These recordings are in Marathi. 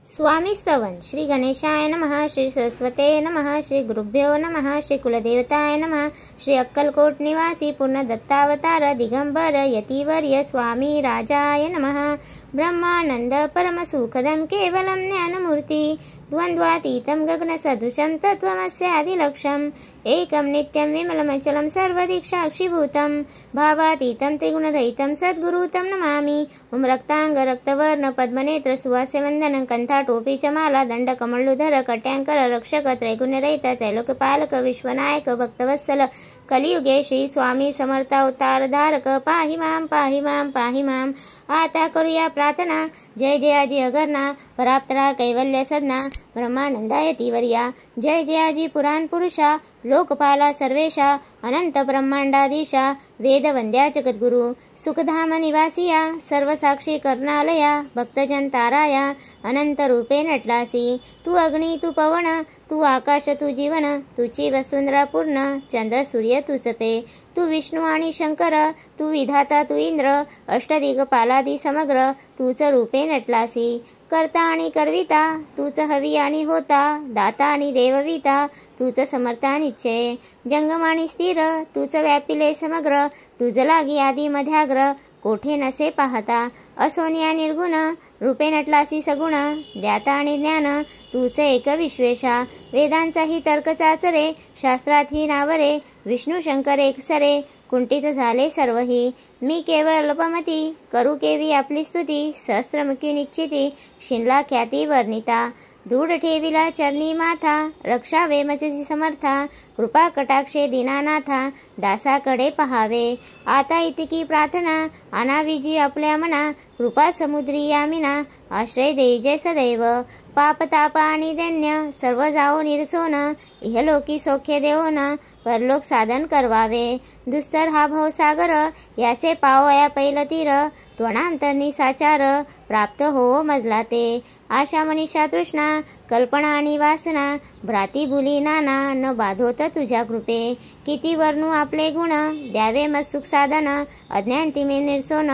स्वामी स्तवन श्री गणेशाय नमः, श्री सरस्वते नमः, श्री गुरुभ्यो नमः, श्री कुलदेवताय नमः, श्री अक्कलकोट निवासी पूर्ण दत्तावतार दिगंबर यतिवर्य स्वामी राजाय नमः। ब्रह्मानंद परम सुखदं केवलं ज्ञानमूर्ति द्वंद्वातीतं गगनसदृशं तत्त्वमस्यादिलक्ष्यम् एकं नित्यं विमलमचलं सर्वदीक्षाक्षिभूतं भावातीतं त्रिगुणरहितं सद्गुरु तं नमामि। ओम रक्तांग रक्तवर्ण पद्मनेत्र सुवास्य वंदनं कंथा टोपी चमाला दंड कमंडलुधर कट्यांकर रक्षक त्रैगुण्यरहित त्रैलोकपालक विश्वनायक भक्तवत्सल कलियुगे श्री स्वामी समर्थ अवतार धारक पाहि मां पाहि मां पाहि मां। आता करूया प्रार्थना। जय जयाजी अगरना पराप्तरा कैवल्य सदना ब्रह्मानंदाय तीवर्या। जय जयाजी पुराण पुरुषा लोकपाला सर्वेशा अनंत ब्रह्मांडाधीशा वेदवंद्या जगद्गुरु सुखधाम निवासिया सर्वसाक्षी कर्णालया भक्तजन ताराया अनंत रूपे नटलासी। तू अग्नि तू पवन तू आकाश तू जीवन तुची वसुंधरा पूर्ण चंद्र सूर्य तू जपे। तू विष्णू आणि शंकर तू विधाता तू इंद्र अष्टदिग्पालादी समग्र तूच रूपे नटलासी। करता आणि करविता तूच हवी आणि होता दाता आणि देवविता तूच समर्थ आणि निश्चय जंगम आणि स्थिर तूच व्यापिले समग्र तुझ लागी आदी मध्याग्र कोठे नसे पाहता असोनिया निर्गुण रूपे नटलासी सगुण ज्ञाता आणि ज्ञान तूच एक विश्वेशा। वेदांचाही तर्क चाचरे शास्त्रात ही नावरे विष्णू शंकर एकसरे कुंठित झाले सर्वही। मी केवळ अल्पमती करू केवी आपली स्तुती सहस्त्रमुखी निश्चिती क्षिणला ख्याती वर्णिता। दृढ ठेविला चरणी माथा रक्षावे मजसी समर्था कृपा कटाक्षे दीनानाथा दासाकडे पहावे। आता इतकी प्रार्थना अनाविजी आपल्या मना कृपा समुद्री यामिना आश्रय देजे सदैव। पाप ताप आणि दैन्य सर्व जाओ निरसोन इहलोकी सौख्य देवोन परलोक साधन करवावे। दुस्तर हा भवसागर याचे पावया पैल तीर त्वणांतरनी साचार प्राप्त हो मजला ते। आशा मनीषा तृष्णा कल्पना आणि वासना भ्राती भुली नाना न बाधोत तुझ्या कृपे। किती वर्णू आपले गुण द्यावे मग सुख साधन अज्ञान तिमे निर्सोन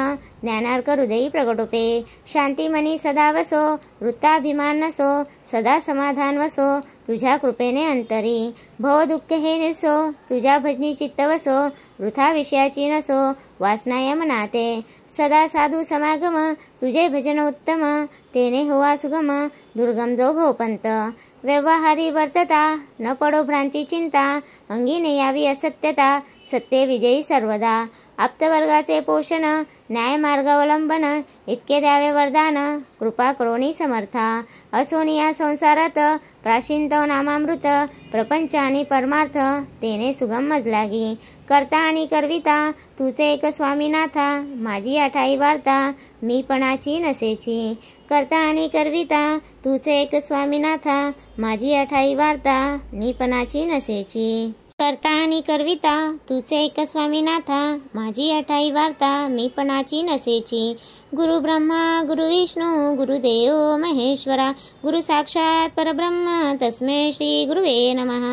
ज्ञानार्क हृदयी प्रगटोपे। शांती मनी सदा वसो वृत्ताभिमान नसो सदा समाधान वसो तुझ्या कृपेने अंतरी। भव दुःख हे निर्सो तुझ्या भजनी चित्त वसो वृथा विषयाची नसो वासनाय मनाते। सदा साधू समागम तुझे भजन उत्तम तेने होवा सुगम दुर्गम जो भवपंत। व्यवहारी वर्तता न पडो भ्रांती चिंता अंगीने यावी असत्यता सत्य विजयी सर्वदा। आप्तवर्गाचे पोषण न्याय मार्गावलंबन इतके द्यावे वरदान कृपा करोनी समर्था। असोनिया संसारात प्राशिंतव नामामृत प्रपंच आणि परमार्थ तेने सुगम मजलागी। करता आणि करविता तुझे एक स्वामीनाथा माझी आठाई वार्ता मी पणाची नसेची। करता आणि करविता तुझे एक स्वामीनाथा माझी आठाई वार्ता मी पणाची नसेची। करता आणि करविता तुझे एक स्वामीनाथा माझी आठाई वार्ता मी पणाची नसेची। गुरु ब्रह्मा गुरु विष्णू गुरुदेव महेश्वरा गुरु साक्षात परब्रह्म तस्मै श्री गुरुवे नमः।